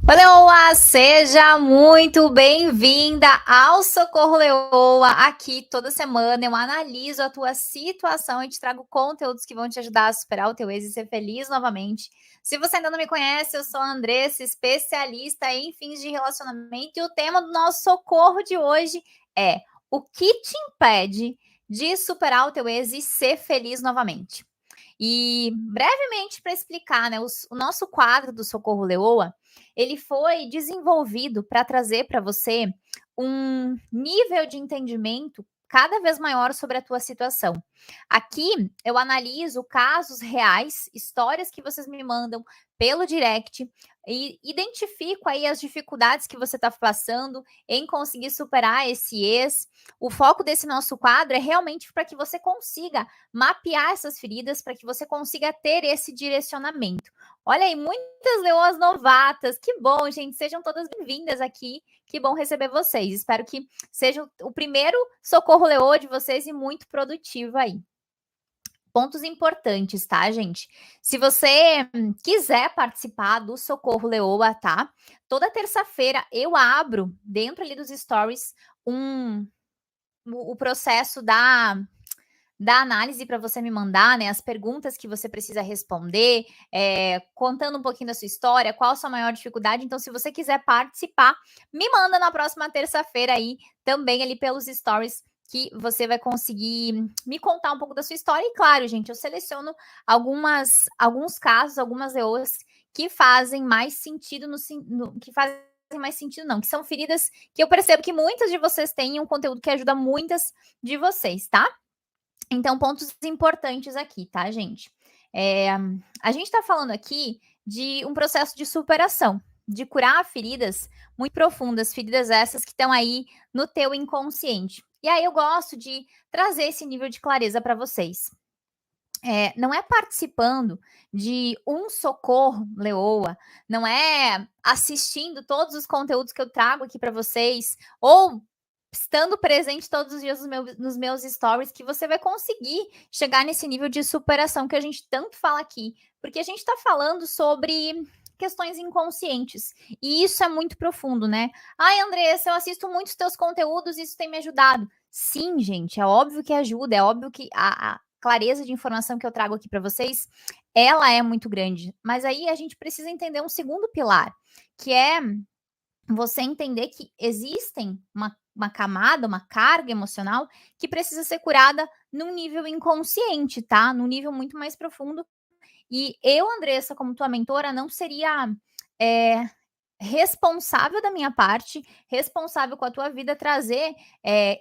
Oi, Leoa, seja muito bem-vinda ao Socorro Leoa. Aqui toda semana eu analiso a tua situação e te trago conteúdos que vão te ajudar a superar o teu ex e ser feliz novamente. Se você ainda não me conhece, eu sou a Andressa, especialista em fins de relacionamento, e o tema do nosso socorro de hoje é: o que te impede de superar o teu ex e ser feliz novamente? E brevemente para explicar, né, o nosso quadro do Socorro Leoa, ele foi desenvolvido para trazer para você um nível de entendimento cada vez maior sobre a tua situação. Aqui eu analiso casos reais, histórias que vocês me mandam pelo direct e identifico aí as dificuldades que você está passando em conseguir superar esse ex. O foco desse nosso quadro é realmente para que você consiga mapear essas feridas, para que você consiga ter esse direcionamento. Olha aí, muitas leoas novatas. Que bom, gente. Sejam todas bem-vindas aqui. Que bom receber vocês. Espero que seja o primeiro Socorro Leoa de vocês e muito produtivo aí. Pontos importantes, tá, gente? Se você quiser participar do Socorro Leoa, tá? Toda terça-feira eu abro dentro ali dos stories o processo da análise para você me mandar, né? As perguntas que você precisa responder, contando um pouquinho da sua história, qual a sua maior dificuldade. Então, se você quiser participar, me manda na próxima terça-feira aí, também ali pelos stories, que você vai conseguir me contar um pouco da sua história. E claro, gente, eu seleciono alguns casos, algumas leoas que fazem mais sentido que fazem mais sentido, não, que são feridas que eu percebo que muitas de vocês têm um conteúdo que ajuda muitas de vocês, tá? Então, pontos importantes aqui, tá, gente? A gente está falando aqui de um processo de superação, de curar feridas muito profundas, feridas essas que estão aí no teu inconsciente. E aí eu gosto de trazer esse nível de clareza para vocês. Não é participando de um socorro Leoa, não é assistindo todos os conteúdos que eu trago aqui para vocês, ou estando presente todos os dias nos meus stories, que você vai conseguir chegar nesse nível de superação que a gente tanto fala aqui. Porque a gente está falando sobre questões inconscientes. E isso é muito profundo, né? Ai, Andressa, eu assisto muitos teus conteúdos, isso tem me ajudado. Sim, gente, é óbvio que ajuda, é óbvio que a clareza de informação que eu trago aqui para vocês, ela é muito grande. Mas aí a gente precisa entender um segundo pilar, que é você entender que existem uma camada, uma carga emocional que precisa ser curada num nível inconsciente, tá? Num nível muito mais profundo. E eu, Andressa, como tua mentora, não seria é, responsável da minha parte, responsável com a tua vida, trazer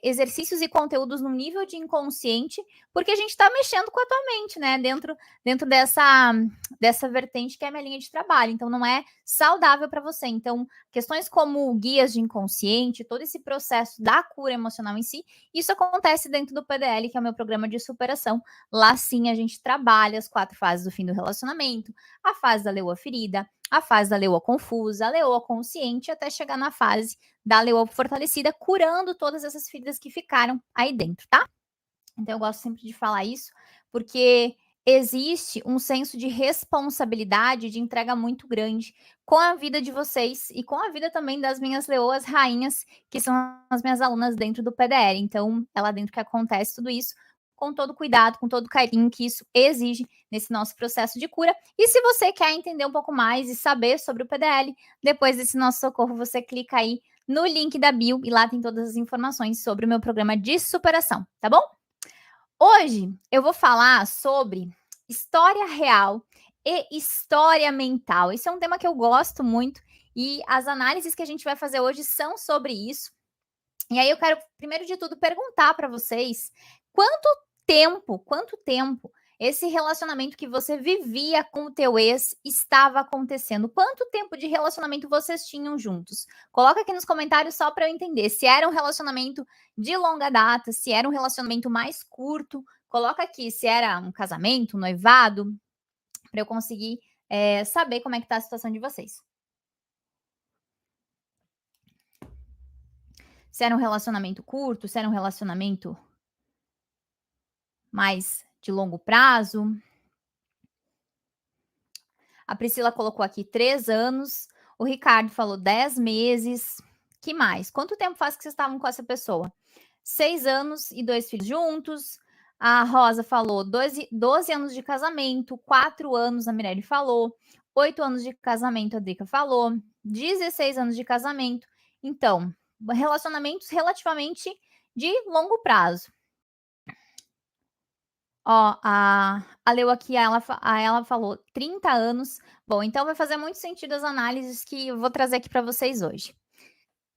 exercícios e conteúdos no nível de inconsciente, porque a gente está mexendo com a tua mente, né? Dentro dessa vertente que é a minha linha de trabalho. Então, não é saudável para você. Então, questões como guias de inconsciente, todo esse processo da cura emocional em si, isso acontece dentro do PDL, que é o meu programa de superação. Lá sim a gente trabalha as 4 fases do fim do relacionamento, a fase da leoa ferida, a fase da leoa confusa, a leoa consciente, até chegar na fase da leoa fortalecida, curando todas essas feridas que ficaram aí dentro, tá? Então eu gosto sempre de falar isso, porque existe um senso de responsabilidade, de entrega muito grande com a vida de vocês e com a vida também das minhas leoas rainhas, que são as minhas alunas dentro do PDL. Então, é lá dentro que acontece tudo isso, com todo cuidado, com todo carinho que isso exige nesse nosso processo de cura. E se você quer entender um pouco mais e saber sobre o PDL, depois desse nosso socorro, você clica aí no link da bio e lá tem todas as informações sobre o meu programa de superação, tá bom? Hoje eu vou falar sobre história real e história mental. Esse é um tema que eu gosto muito e as análises que a gente vai fazer hoje são sobre isso. E aí eu quero, primeiro de tudo, perguntar para vocês quanto tempo esse relacionamento que você vivia com o teu ex estava acontecendo? Quanto tempo de relacionamento vocês tinham juntos? Coloca aqui nos comentários só para eu entender se era um relacionamento de longa data, se era um relacionamento mais curto. Coloca aqui se era um casamento, um noivado, para eu conseguir saber como é que tá a situação de vocês. Se era um relacionamento curto, se era um relacionamento mais de longo prazo. A Priscila colocou aqui 3 anos. O Ricardo falou 10 meses. Que mais? Quanto tempo faz que vocês estavam com essa pessoa? 6 anos e 2 filhos juntos. A Rosa falou 12 anos de casamento, 4 anos a Mirelle falou, 8 anos de casamento a Drica falou, 16 anos de casamento. Então, relacionamentos relativamente de longo prazo. Ó, a Leu aqui, ela falou 30 anos. Bom, então vai fazer muito sentido as análises que eu vou trazer aqui para vocês hoje.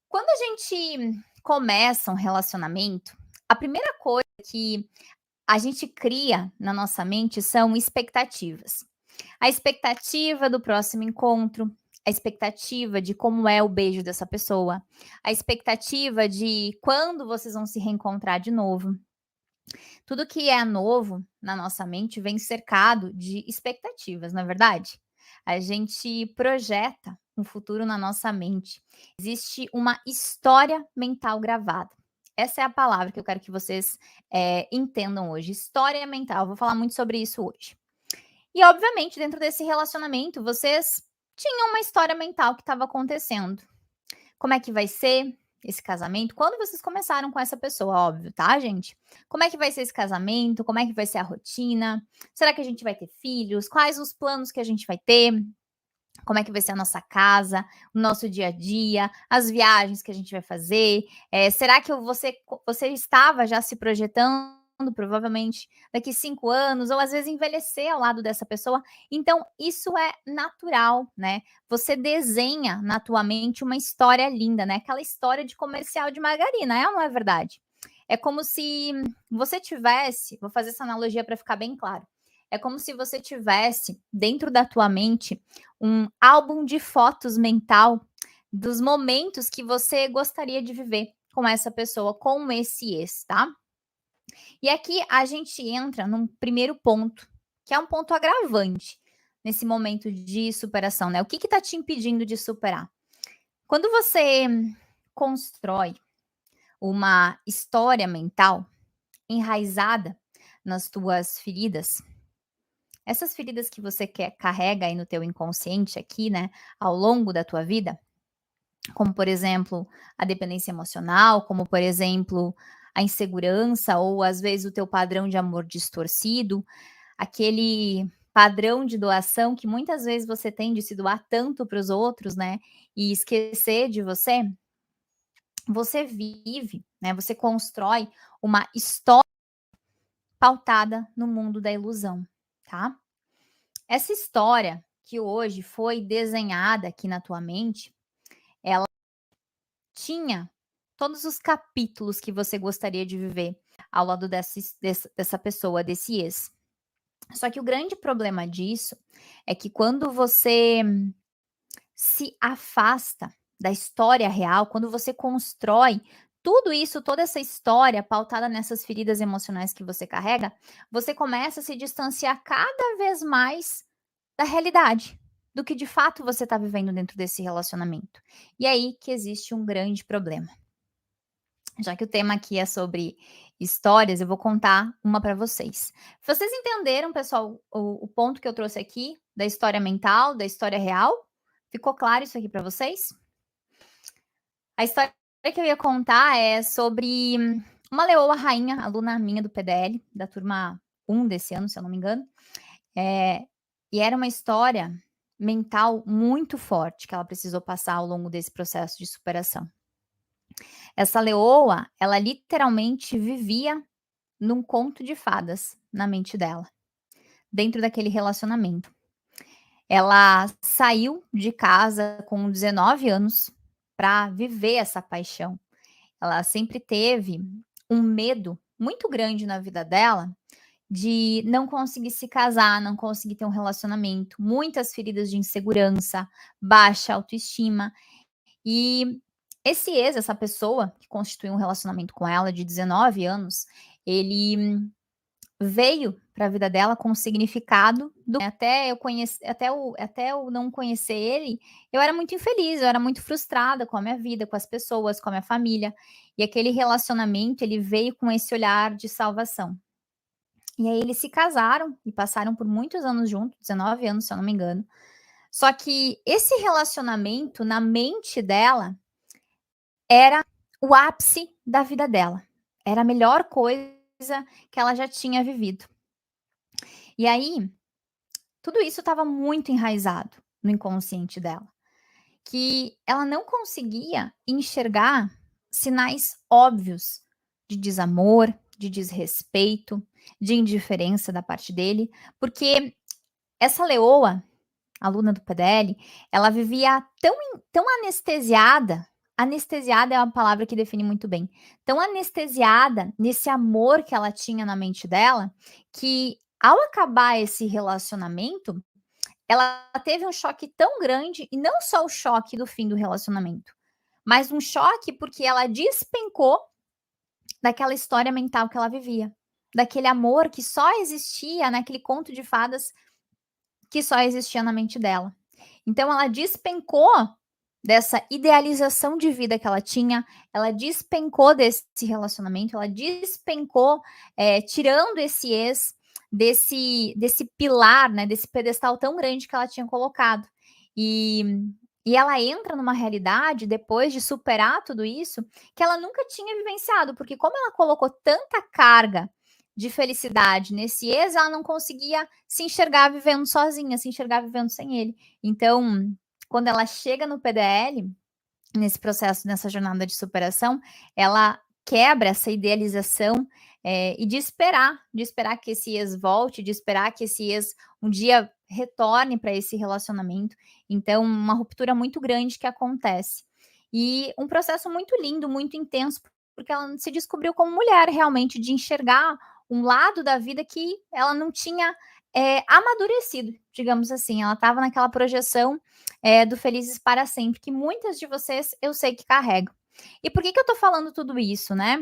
Quando a gente começa um relacionamento, a primeira coisa que a gente cria na nossa mente são expectativas. A expectativa do próximo encontro, a expectativa de como é o beijo dessa pessoa, a expectativa de quando vocês vão se reencontrar de novo. Tudo que é novo na nossa mente vem cercado de expectativas, não é verdade? A gente projeta um futuro na nossa mente. Existe uma história mental gravada. Essa é a palavra que eu quero que vocês entendam hoje. História mental. Eu vou falar muito sobre isso hoje. E, obviamente, dentro desse relacionamento, vocês tinham uma história mental que estava acontecendo. Como é que vai ser esse casamento? Quando vocês começaram com essa pessoa, óbvio, tá, gente? Como é que vai ser esse casamento? Como é que vai ser a rotina? Será que a gente vai ter filhos? Quais os planos que a gente vai ter? Como é que vai ser a nossa casa, o nosso dia a dia, as viagens que a gente vai fazer? Será que você estava já se projetando, provavelmente, daqui 5 anos, ou às vezes envelhecer ao lado dessa pessoa? Então, isso é natural, né? Você desenha na tua mente uma história linda, né? Aquela história de comercial de margarina, é ou não é verdade? É como se você tivesse, vou fazer essa analogia para ficar bem claro. É como se você tivesse dentro da tua mente um álbum de fotos mental dos momentos que você gostaria de viver com essa pessoa, com esse ex, tá? E aqui a gente entra num primeiro ponto, que é um ponto agravante nesse momento de superação, né? O que tá te impedindo de superar? Quando você constrói uma história mental enraizada nas tuas feridas, essas feridas que você carrega aí no teu inconsciente aqui, né, ao longo da tua vida, como por exemplo, a dependência emocional, como por exemplo, a insegurança ou às vezes o teu padrão de amor distorcido, aquele padrão de doação que muitas vezes você tem de se doar tanto para os outros, né, e esquecer de você, você vive, né, você constrói uma história pautada no mundo da ilusão, tá? Essa história que hoje foi desenhada aqui na tua mente, ela tinha todos os capítulos que você gostaria de viver ao lado dessa pessoa, desse ex. Só que o grande problema disso é que quando você se afasta da história real, quando você constrói tudo isso, toda essa história pautada nessas feridas emocionais que você carrega, você começa a se distanciar cada vez mais da realidade, do que de fato você está vivendo dentro desse relacionamento. E aí que existe um grande problema. Já que o tema aqui é sobre histórias, eu vou contar uma para vocês. Vocês entenderam, pessoal, o ponto que eu trouxe aqui da história mental, da história real? Ficou claro isso aqui para vocês? A história que eu ia contar é sobre uma leoa rainha, aluna minha do PDL, da turma 1 desse ano, se eu não me engano. E era uma história mental muito forte que ela precisou passar ao longo desse processo de superação. Essa leoa, ela literalmente vivia num conto de fadas na mente dela, dentro daquele relacionamento. Ela saiu de casa com 19 anos para viver essa paixão. Ela sempre teve um medo muito grande na vida dela de não conseguir se casar, não conseguir ter um relacionamento, muitas feridas de insegurança, baixa autoestima. E esse ex, essa pessoa que constituiu um relacionamento com ela de 19 anos, ele veio para a vida dela com o significado do até eu não conhecer ele, eu era muito infeliz, eu era muito frustrada com a minha vida, com as pessoas, com a minha família. E aquele relacionamento, ele veio com esse olhar de salvação. E aí eles se casaram e passaram por muitos anos juntos, 19 anos, se eu não me engano. Só que esse relacionamento na mente dela era o ápice da vida dela. Era a melhor coisa que ela já tinha vivido. E aí, tudo isso estava muito enraizado no inconsciente dela, que ela não conseguia enxergar sinais óbvios de desamor, de desrespeito, de indiferença da parte dele, porque essa leoa, aluna do PDL, ela vivia tão anestesiada. Anestesiada é uma palavra que define muito bem. Tão anestesiada nesse amor que ela tinha na mente dela, que ao acabar esse relacionamento, ela teve um choque tão grande, e não só o choque do fim do relacionamento, mas um choque porque ela despencou daquela história mental que ela vivia, daquele amor que só existia naquele conto de fadas que só existia na mente dela. Então ela despencou dessa idealização de vida que ela tinha, ela despencou desse relacionamento, ela despencou, tirando esse ex desse pilar, né, desse pedestal tão grande que ela tinha colocado. E ela entra numa realidade, depois de superar tudo isso, que ela nunca tinha vivenciado, porque como ela colocou tanta carga de felicidade nesse ex, ela não conseguia se enxergar vivendo sozinha, se enxergar vivendo sem ele. Então, quando ela chega no PDL, nesse processo, nessa jornada de superação, ela quebra essa idealização, e de esperar que esse ex volte, de esperar que esse ex um dia retorne para esse relacionamento. Então, uma ruptura muito grande que acontece. E um processo muito lindo, muito intenso, porque ela se descobriu como mulher realmente, de enxergar um lado da vida que ela não tinha amadurecido, digamos assim. Ela estava naquela projeção do Felizes para Sempre, que muitas de vocês eu sei que carregam. E por que, que eu tô falando tudo isso, né?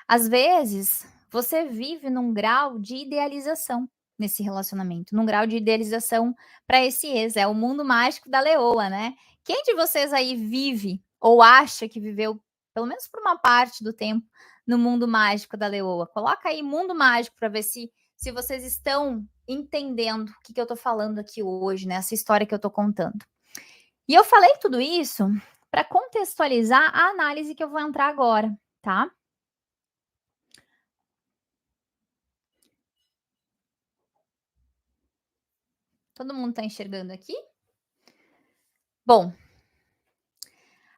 Às vezes, você vive num grau de idealização nesse relacionamento, num grau de idealização para esse ex, é o mundo mágico da leoa, né? Quem de vocês aí vive ou acha que viveu, pelo menos por uma parte do tempo, no mundo mágico da leoa? Coloca aí mundo mágico para ver se vocês estão entendendo o que, que eu tô falando aqui hoje, né? Essa história que eu tô contando. E eu falei tudo isso para contextualizar a análise que eu vou entrar agora, tá? Todo mundo está enxergando aqui? Bom,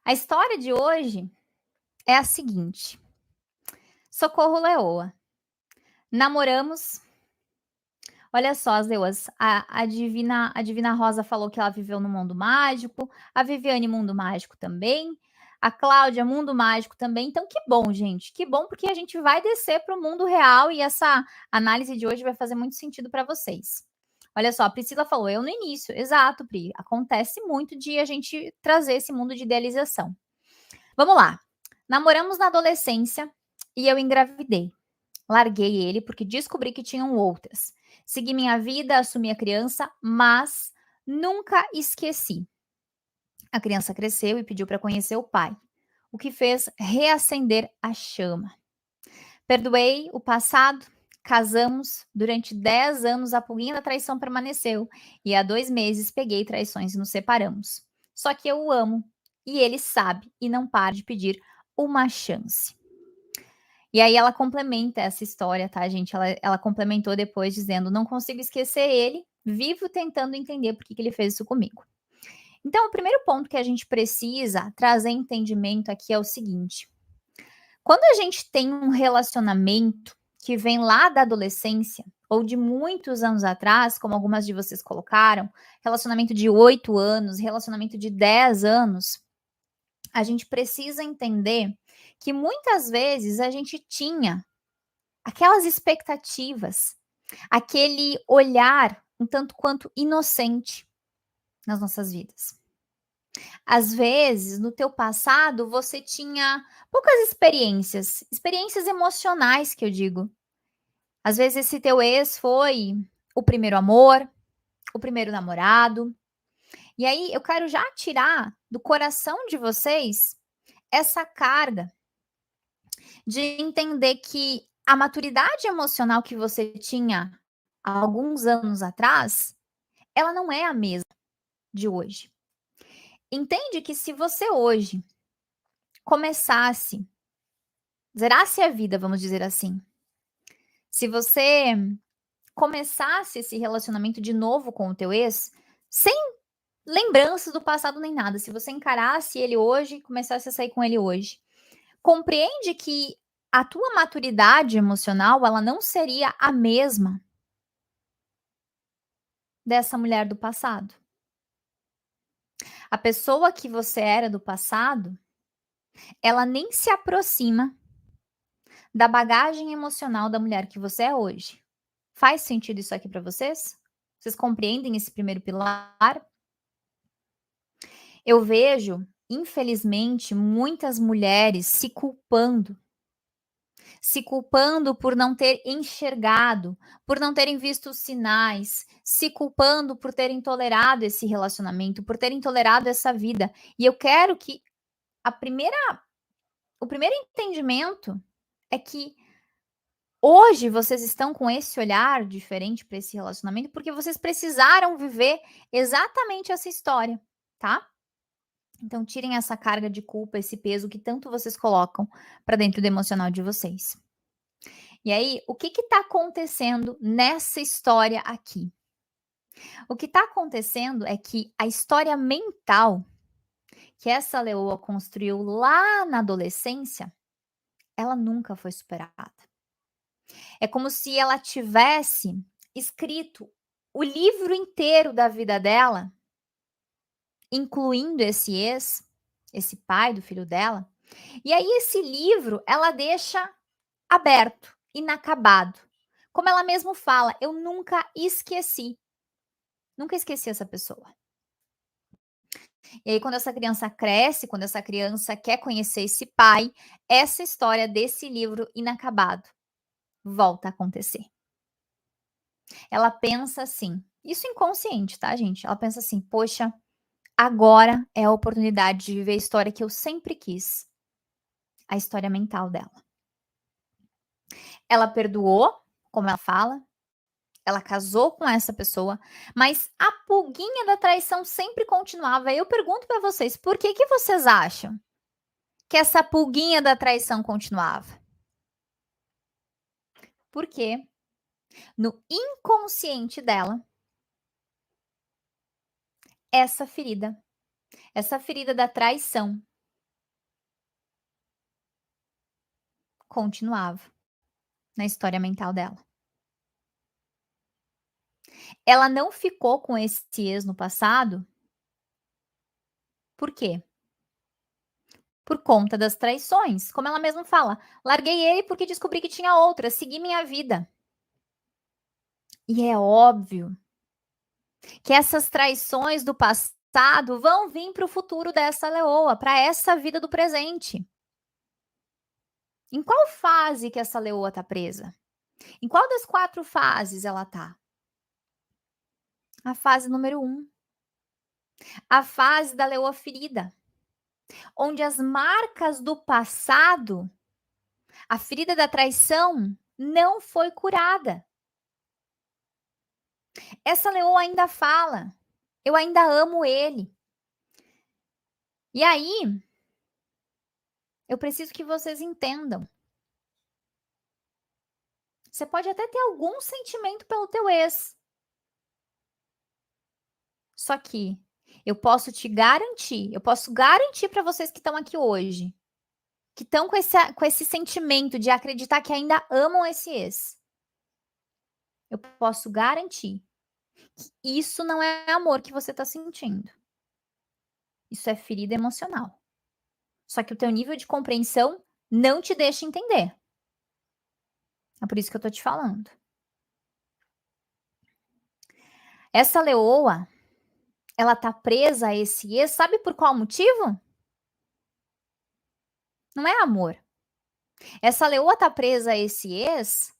a história de hoje é a seguinte. Socorro Leoa. Namoramos. Olha só as leoas. A Divina Rosa falou que ela viveu no mundo mágico. A Viviane, mundo mágico também. A Cláudia, mundo mágico também. Então, que bom, gente. Que bom, porque a gente vai descer para o mundo real e essa análise de hoje vai fazer muito sentido para vocês. Olha só, a Priscila falou, eu no início. Exato, Pri. Acontece muito de a gente trazer esse mundo de idealização. Vamos lá. Namoramos na adolescência e eu engravidei. Larguei ele porque descobri que tinham outras. Segui minha vida, assumi a criança, mas nunca esqueci. A criança cresceu e pediu para conhecer o pai, o que fez reacender a chama. Perdoei o passado, casamos, durante 10 anos a pulguinha da traição permaneceu e há 2 meses peguei traições e nos separamos. Só que eu o amo e ele sabe e não para de pedir uma chance. E aí ela complementa essa história, tá, gente? Ela complementou depois dizendo: não consigo esquecer ele, vivo tentando entender por que ele fez isso comigo. Então, o primeiro ponto que a gente precisa trazer entendimento aqui é o seguinte: quando a gente tem um relacionamento que vem lá da adolescência ou de muitos anos atrás, como algumas de vocês colocaram, relacionamento de 8 anos, relacionamento de 10 anos, a gente precisa entender que muitas vezes a gente tinha aquelas expectativas, aquele olhar um tanto quanto inocente nas nossas vidas. Às vezes, no teu passado, você tinha poucas experiências emocionais, que eu digo. Às vezes, esse teu ex foi o primeiro amor, o primeiro namorado. E aí, eu quero já tirar do coração de vocês essa carga de entender que a maturidade emocional que você tinha há alguns anos atrás ela não é a mesma de hoje. Entende que se você hoje começasse, zerasse a vida, vamos dizer assim, se você começasse esse relacionamento de novo com o teu ex, sem lembranças do passado nem nada, se você encarasse ele hoje e começasse a sair com ele hoje, compreende que a tua maturidade emocional, ela não seria a mesma dessa mulher do passado. A pessoa que você era do passado, ela nem se aproxima da bagagem emocional da mulher que você é hoje. Faz sentido isso aqui para vocês? Vocês compreendem esse primeiro pilar? Eu vejo, infelizmente, muitas mulheres se culpando por não ter enxergado, por não terem visto os sinais, se culpando por terem tolerado esse relacionamento, por terem tolerado essa vida. E eu quero que a primeira o primeiro entendimento é que hoje vocês estão com esse olhar diferente para esse relacionamento, porque vocês precisaram viver exatamente essa história, tá? Então tirem essa carga de culpa, esse peso que tanto vocês colocam para dentro do emocional de vocês. E aí, o que está acontecendo nessa história aqui? O que está acontecendo é que a história mental que essa leoa construiu lá na adolescência, ela nunca foi superada. É como se ela tivesse escrito o livro inteiro da vida dela, incluindo esse ex, esse pai do filho dela. E aí esse livro ela deixa aberto, inacabado. Como ela mesmo fala, eu nunca esqueci. Nunca esqueci essa pessoa. E aí, quando essa criança cresce, quando essa criança quer conhecer esse pai, essa história desse livro inacabado volta a acontecer. Ela pensa assim, isso inconsciente, tá, gente? Ela pensa assim: poxa, agora é a oportunidade de viver a história que eu sempre quis. A história mental dela. Ela perdoou, como ela fala, ela casou com essa pessoa, mas a pulguinha da traição sempre continuava. Eu pergunto para vocês, por que que vocês acham que essa pulguinha da traição continuava? Porque no inconsciente dela, essa ferida da traição continuava na história mental dela. Ela não ficou com esse ex no passado. Por quê? Por conta das traições. Como ela mesma fala, larguei ele porque descobri que tinha outra, segui minha vida. E é óbvio que essas traições do passado vão vir para o futuro dessa leoa, para essa vida do presente. Em qual fase que essa leoa está presa? Em qual das 4 fases ela está? A fase número 1. A fase da leoa ferida, onde as marcas do passado, a ferida da traição, não foi curada. Essa leoa ainda fala: eu ainda amo ele. E aí, eu preciso que vocês entendam. Você pode até ter algum sentimento pelo teu ex. Só que eu posso garantir para vocês que estão aqui hoje, que estão com esse sentimento de acreditar que ainda amam esse ex. Eu posso garantir que isso não é amor que você está sentindo. Isso é ferida emocional. Só que o teu nível de compreensão não te deixa entender. É por isso que eu tô te falando. Essa leoa, ela tá presa a esse ex, sabe por qual motivo? Não é amor. Essa leoa tá presa a esse ex,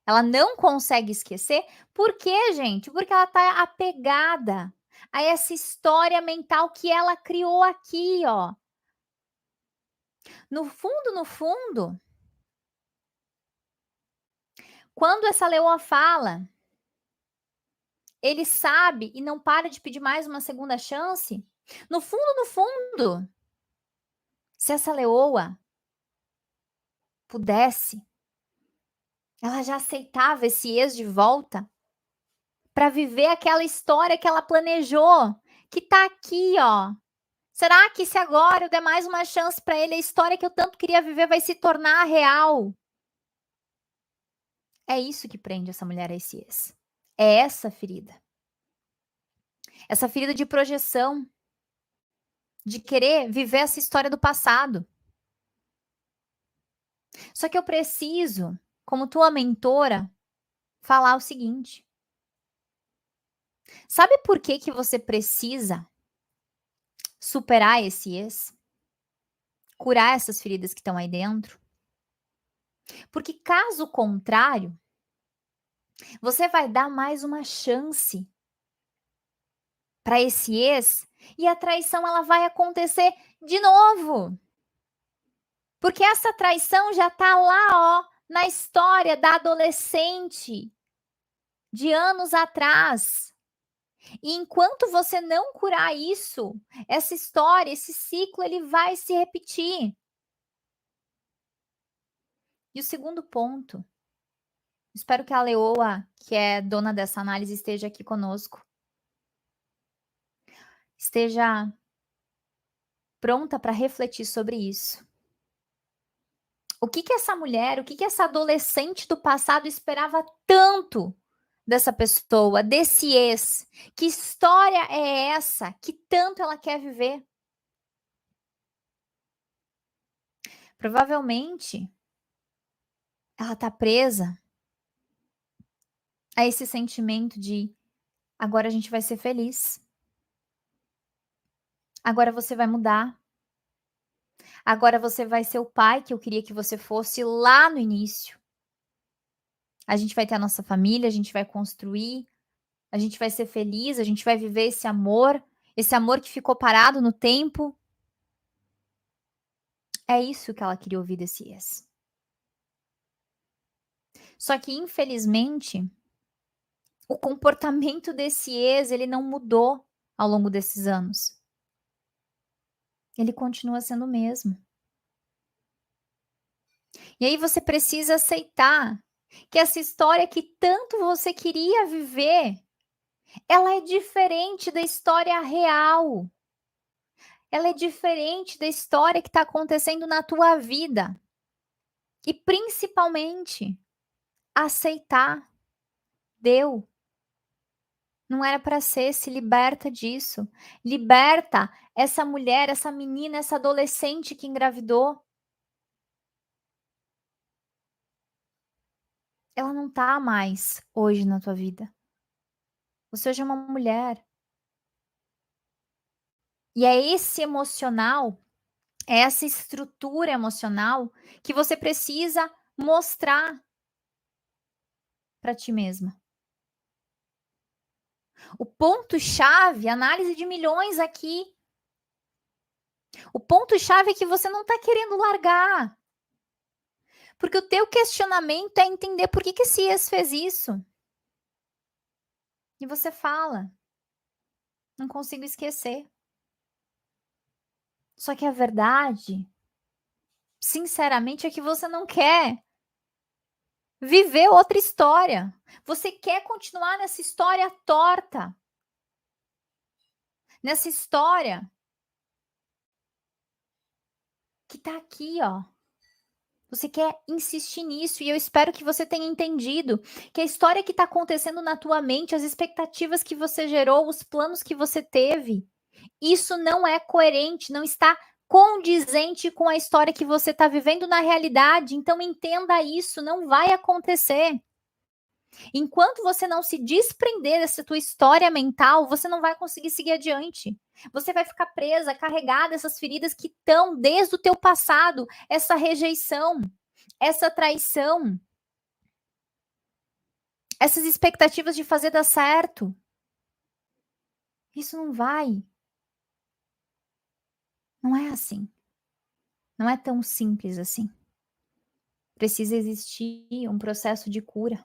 ela não consegue esquecer, por quê, gente? Porque ela tá apegada a essa história mental que ela criou aqui, ó. No fundo, quando essa leoa fala ele sabe e não para de pedir mais uma segunda chance? No fundo, se essa leoa pudesse, ela já aceitava esse ex de volta para viver aquela história que ela planejou, que tá aqui, ó. Será que se agora eu der mais uma chance para ele, a história que eu tanto queria viver vai se tornar real? É isso que prende essa mulher a esse ex. É essa ferida. Essa ferida de projeção, de querer viver essa história do passado. Só que eu preciso, como tua mentora, falar o seguinte: sabe por que que você precisa superar esse ex? Curar essas feridas que estão aí dentro? Porque caso contrário, você vai dar mais uma chance para esse ex e a traição ela vai acontecer de novo. Porque essa traição já tá lá, ó, na história da adolescente de anos atrás. E enquanto você não curar isso, essa história, esse ciclo, ele vai se repetir. E o segundo ponto, espero que a Leoa, que é dona dessa análise, esteja aqui conosco. Esteja pronta para refletir sobre isso. O que que essa mulher, o que que essa adolescente do passado esperava tanto dessa pessoa, desse ex? Que história é essa que tanto ela quer viver? Provavelmente ela tá presa a esse sentimento de agora a gente vai ser feliz. Agora você vai mudar. Agora você vai ser o pai que eu queria que você fosse lá no início. A gente vai ter a nossa família, a gente vai construir, a gente vai ser feliz, a gente vai viver esse amor que ficou parado no tempo. É isso que ela queria ouvir desse ex. Só que infelizmente, o comportamento desse ex, ele não mudou ao longo desses anos. Ele continua sendo o mesmo. E aí você precisa aceitar que essa história que tanto você queria viver, ela é diferente da história real. Ela é diferente da história que está acontecendo na tua vida. E principalmente, aceitar. Deu. Não era para ser, se liberta disso. Liberta essa mulher, essa menina, essa adolescente que engravidou. Ela não tá mais hoje na tua vida. Você hoje é uma mulher. E é esse emocional, é essa estrutura emocional que você precisa mostrar para ti mesma. O ponto-chave, análise de milhões aqui. O ponto-chave é que você não está querendo largar. Porque o teu questionamento é entender por que esse ex fez isso. E você fala, não consigo esquecer. Só que a verdade, sinceramente, é que você não quer viver outra história. Você quer continuar nessa história torta. Nessa história que tá aqui, ó. Você quer insistir nisso e eu espero que você tenha entendido que a história que está acontecendo na tua mente, as expectativas que você gerou, os planos que você teve, isso não é coerente, não está condizente com a história que você está vivendo na realidade. Então entenda isso, não vai acontecer. Enquanto você não se desprender dessa tua história mental, você não vai conseguir seguir adiante. Você vai ficar presa, carregada essas feridas que estão desde o teu passado, essa rejeição, essa traição, essas expectativas de fazer dar certo. Isso não vai. Não é assim. Não é tão simples assim. Precisa existir um processo de cura.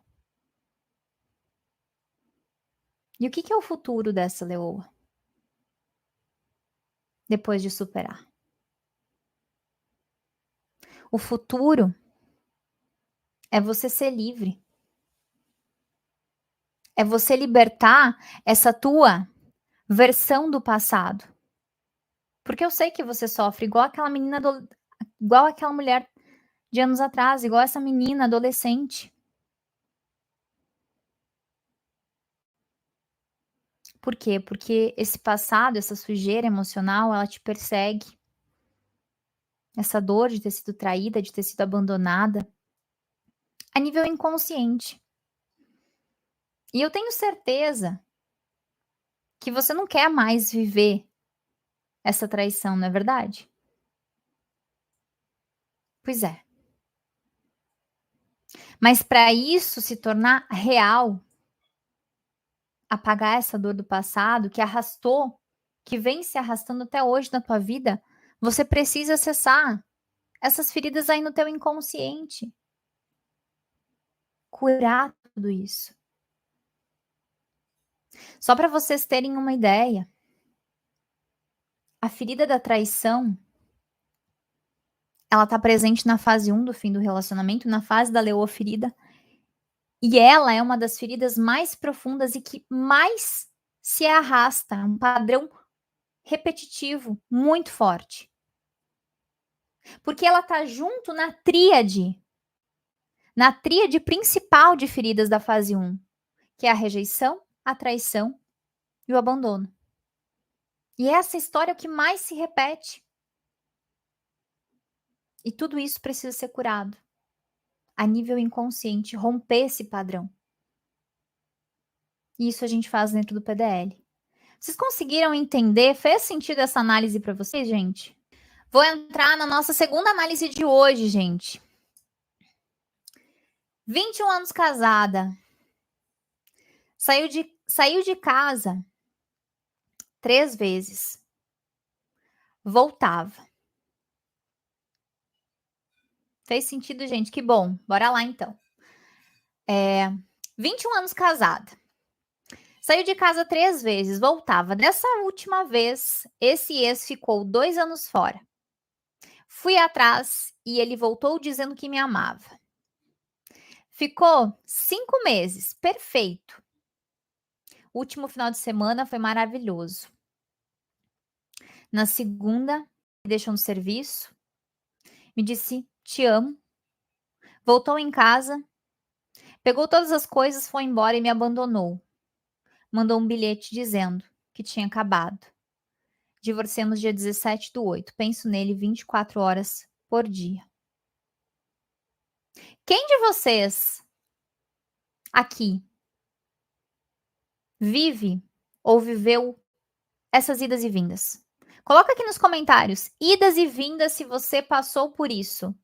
E o que é o futuro dessa leoa? Depois de superar. O futuro é você ser livre. É você libertar essa tua versão do passado. Porque eu sei que você sofre igual aquela menina, igual aquela mulher de anos atrás, igual essa menina adolescente. Por quê? Porque esse passado, essa sujeira emocional, ela te persegue. Essa dor de ter sido traída, de ter sido abandonada, a nível inconsciente. E eu tenho certeza que você não quer mais viver essa traição, não é verdade? Pois é. Mas para isso se tornar real, apagar essa dor do passado que arrastou, que vem se arrastando até hoje na tua vida, você precisa acessar essas feridas aí no teu inconsciente. Curar tudo isso. Só para vocês terem uma ideia, a ferida da traição, ela tá presente na fase 1 do fim do relacionamento, na fase da leoa ferida, e ela é uma das feridas mais profundas e que mais se arrasta, um padrão repetitivo muito forte. Porque ela tá junto na tríade principal de feridas da fase 1, que é a rejeição, a traição e o abandono. E essa história é o que mais se repete. E tudo isso precisa ser curado a nível inconsciente, romper esse padrão. E isso a gente faz dentro do PDL. Vocês conseguiram entender? Fez sentido essa análise para vocês, gente? Vou entrar na nossa segunda análise de hoje, gente. 21 anos casada. Saiu de casa 3 vezes. Voltava. Fez sentido, gente? Que bom. Bora lá, então. 21 anos casada. Saiu de casa 3 vezes, voltava. Dessa última vez, esse ex ficou 2 anos fora. Fui atrás e ele voltou dizendo que me amava. Ficou 5 meses, perfeito. O último final de semana foi maravilhoso. Na segunda, me deixou no serviço, me disse te amo, voltou em casa, pegou todas as coisas, foi embora e me abandonou. Mandou um bilhete dizendo que tinha acabado. Divorciamos dia 17/8. Penso nele 24 horas por dia. Quem de vocês aqui vive ou viveu essas idas e vindas? Coloca aqui nos comentários, idas e vindas, se você passou por isso.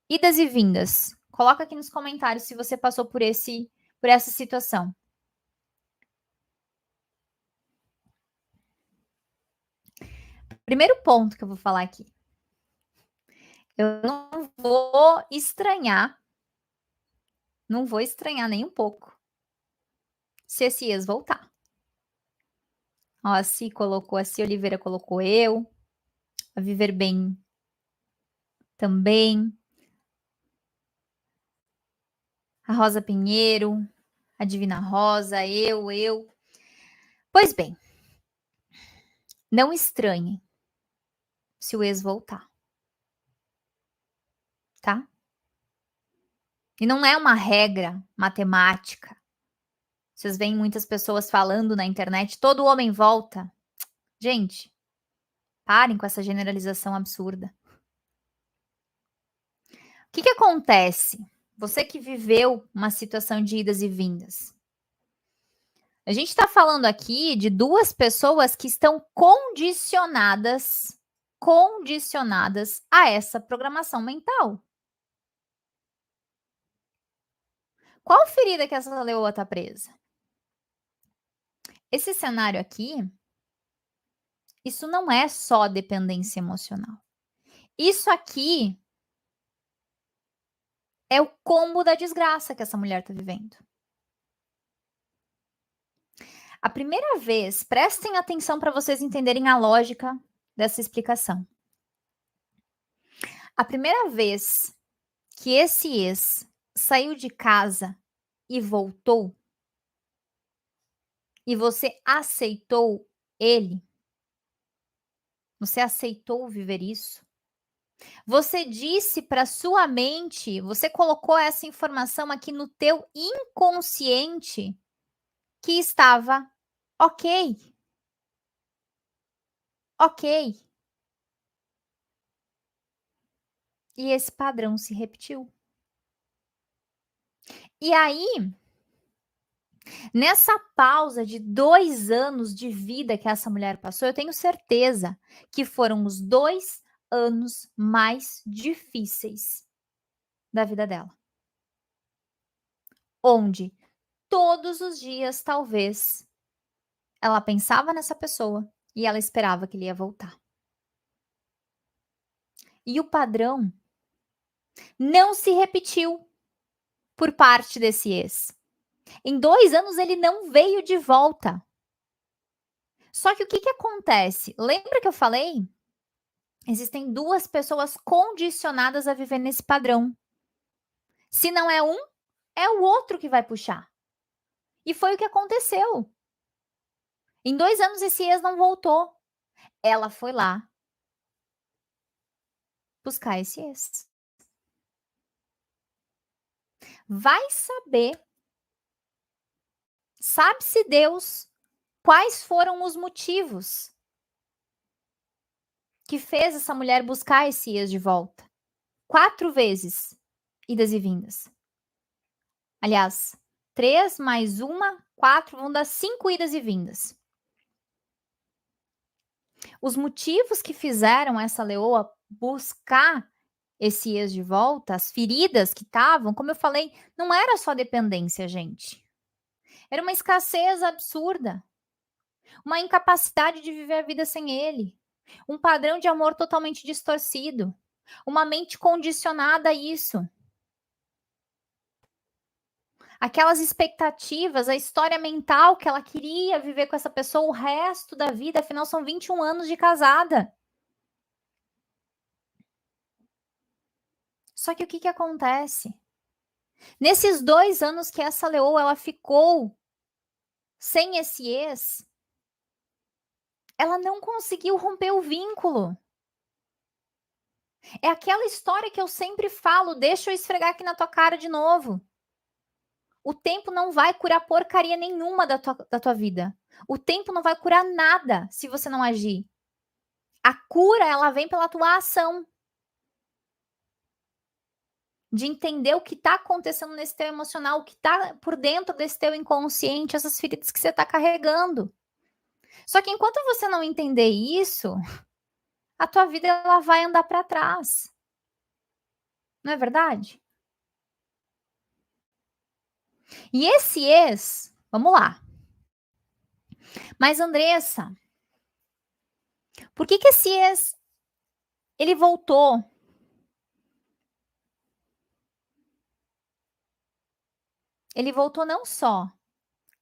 Idas e vindas. Coloca aqui nos comentários se você passou por essa situação. Primeiro ponto que eu vou falar aqui. Eu não vou estranhar nem um pouco se esse ex voltar. Ó, a Si Oliveira colocou eu, a Viver Bem também, a Rosa Pinheiro, a Divina Rosa, eu. Pois bem, não estranhem se o ex voltar, tá? E não é uma regra matemática. Vocês veem muitas pessoas falando na internet, todo homem volta. Gente, parem com essa generalização absurda. O que acontece? Você que viveu uma situação de idas e vindas. A gente está falando aqui de 2 pessoas que estão condicionadas a essa programação mental. Qual ferida que essa leoa está presa? Esse cenário aqui, isso não é só dependência emocional. Isso aqui é o combo da desgraça que essa mulher está vivendo. A primeira vez, prestem atenção para vocês entenderem a lógica dessa explicação. A primeira vez que esse ex saiu de casa e voltou, e você aceitou ele, você aceitou viver isso, você disse para sua mente, você colocou essa informação aqui no teu inconsciente que estava ok. Ok. E esse padrão se repetiu. E aí, nessa pausa de 2 anos de vida que essa mulher passou, eu tenho certeza que foram os 2 anos mais difíceis da vida dela. Onde todos os dias, talvez, ela pensava nessa pessoa e ela esperava que ele ia voltar. E o padrão não se repetiu por parte desse ex. Em 2 anos ele não veio de volta. Só que o que acontece? Lembra que eu falei? Existem 2 pessoas condicionadas a viver nesse padrão. Se não é um, é o outro que vai puxar. E foi o que aconteceu. Em 2 anos esse ex não voltou. Ela foi lá buscar esse ex. Vai saber, sabe-se Deus, quais foram os motivos que fez essa mulher buscar esse ex de volta. 4 vezes, idas e vindas. Aliás, 3 mais 1, 4, vão dar 5 idas e vindas. Os motivos que fizeram essa leoa buscar esse ex de volta, as feridas que estavam, como eu falei, não era só dependência, gente. Era uma escassez absurda. Uma incapacidade de viver a vida sem ele. Um padrão de amor totalmente distorcido. Uma mente condicionada a isso. Aquelas expectativas, a história mental que ela queria viver com essa pessoa o resto da vida, afinal são 21 anos de casada. Só que o que acontece? Nesses 2 anos que essa leoa ela ficou sem esse ex, ela não conseguiu romper o vínculo. É aquela história que eu sempre falo, deixa eu esfregar aqui na tua cara de novo. O tempo não vai curar porcaria nenhuma da tua vida. O tempo não vai curar nada se você não agir. A cura, ela vem pela tua ação. De entender o que está acontecendo nesse teu emocional, o que está por dentro desse teu inconsciente, essas feridas que você está carregando. Só que enquanto você não entender isso, a tua vida ela vai andar para trás. Não é verdade? E esse ex, vamos lá. Mas Andressa, por que esse ex ele voltou? Ele voltou não só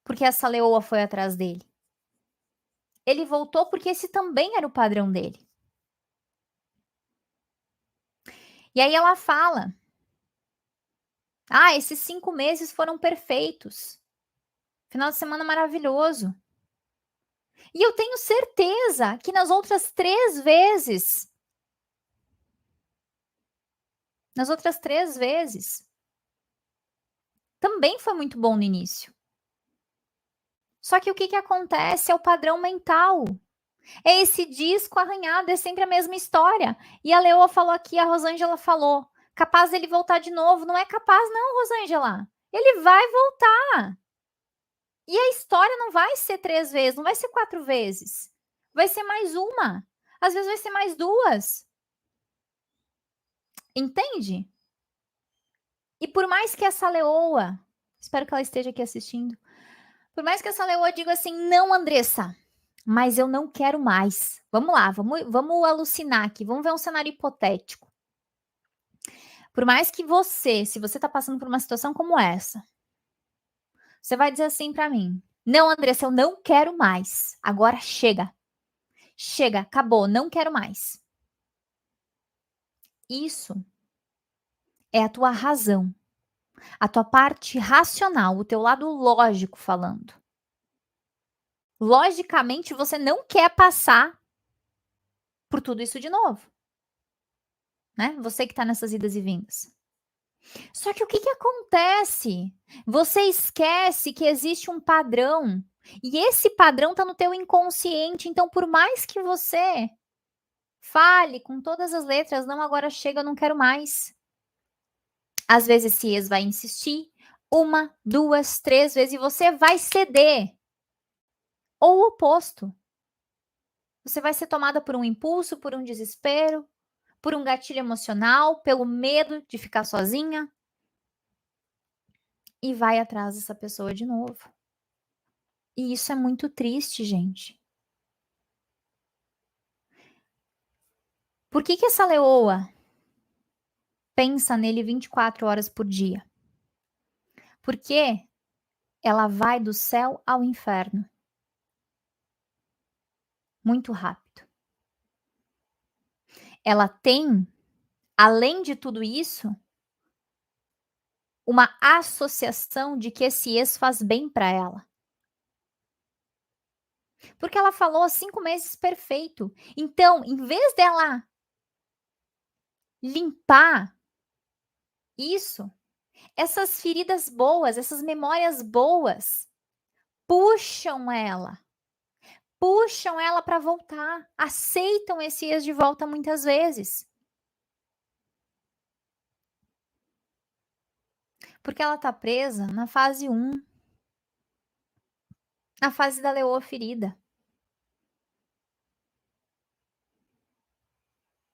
porque essa leoa foi atrás dele. Ele voltou porque esse também era o padrão dele. E aí ela fala: esses 5 meses foram perfeitos. Final de semana maravilhoso. E eu tenho certeza que nas outras 3 vezes, também foi muito bom no início. Só que o que acontece é o padrão mental. É esse disco arranhado, é sempre a mesma história. E a Leoa falou aqui, a Rosângela falou, capaz dele voltar de novo. Não é capaz não, Rosângela. Ele vai voltar. E a história não vai ser 3 vezes, não vai ser 4 vezes. Vai ser mais uma. Às vezes vai ser mais 2. Entende? E por mais que essa leoa, espero que ela esteja aqui assistindo, por mais que essa leoa diga assim, não, Andressa, mas eu não quero mais. Vamos lá, vamos alucinar aqui, vamos ver um cenário hipotético. Por mais que você, se você está passando por uma situação como essa, você vai dizer assim para mim, Não, Andressa, eu não quero mais. Agora chega. Chega, acabou, não quero mais. Isso é a tua razão, a tua parte racional, o teu lado lógico falando. Logicamente, você não quer passar por tudo isso de novo, né? Você que tá nessas idas e vindas. Só que o que que acontece? Você esquece que existe um padrão, e esse padrão tá no teu inconsciente, então por mais que você fale com todas as letras, não, agora chega, eu não quero mais. Às vezes esse ex vai insistir, 1, 2, 3 vezes, e você vai ceder. Ou o oposto. Você vai ser tomada por um impulso, por um desespero, por um gatilho emocional, pelo medo de ficar sozinha, e vai atrás dessa pessoa de novo. E isso é muito triste, gente. Por que que essa leoa pensa nele 24 horas por dia? Porque ela vai do céu ao inferno muito rápido. Ela tem, além de tudo isso, uma associação de que esse ex faz bem para ela. Porque ela falou 5 meses perfeito. Então, em vez dela limpar isso, essas feridas boas, essas memórias boas, puxam ela para voltar, aceitam esse ex de volta muitas vezes. Porque ela tá presa na fase 1, na fase da leoa ferida.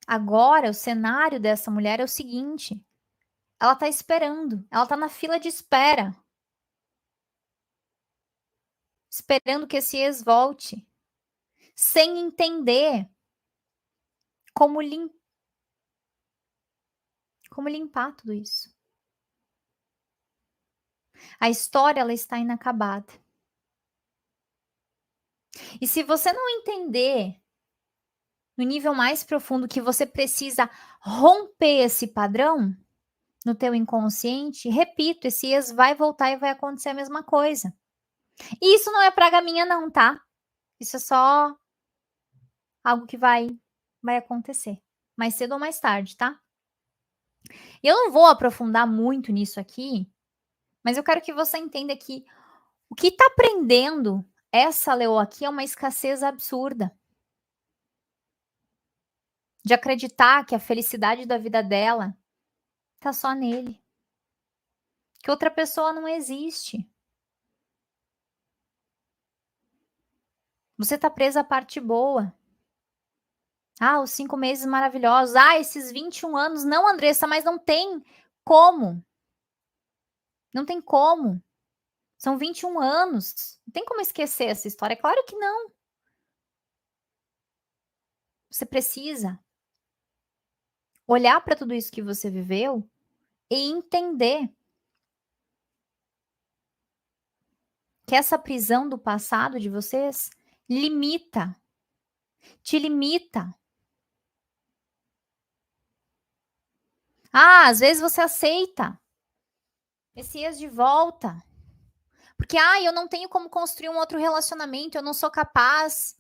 Agora, o cenário dessa mulher é o seguinte: ela tá esperando, ela tá na fila de espera, esperando que esse ex volte, sem entender como, como limpar tudo isso. A história ela está inacabada. E se você não entender no nível mais profundo que você precisa romper esse padrão no teu inconsciente, repito, esse ex vai voltar e vai acontecer a mesma coisa. E isso não é praga minha não, tá? Isso é só algo que vai acontecer, mais cedo ou mais tarde, tá? Eu não vou aprofundar muito nisso aqui, mas eu quero que você entenda que o que tá prendendo essa leoa aqui é uma escassez absurda. De acreditar que a felicidade da vida dela tá só nele. Que outra pessoa não existe. Você tá presa à parte boa. Ah, os 5 meses maravilhosos. Ah, esses 21 anos. Não, Andressa, mas não tem como. Não tem como. São 21 anos. Não tem como esquecer essa história. Claro que não. Você precisa olhar para tudo isso que você viveu e entender que essa prisão do passado de vocês limita, te limita. Ah, às vezes você aceita esse ex de volta. Porque, eu não tenho como construir um outro relacionamento, eu não sou capaz.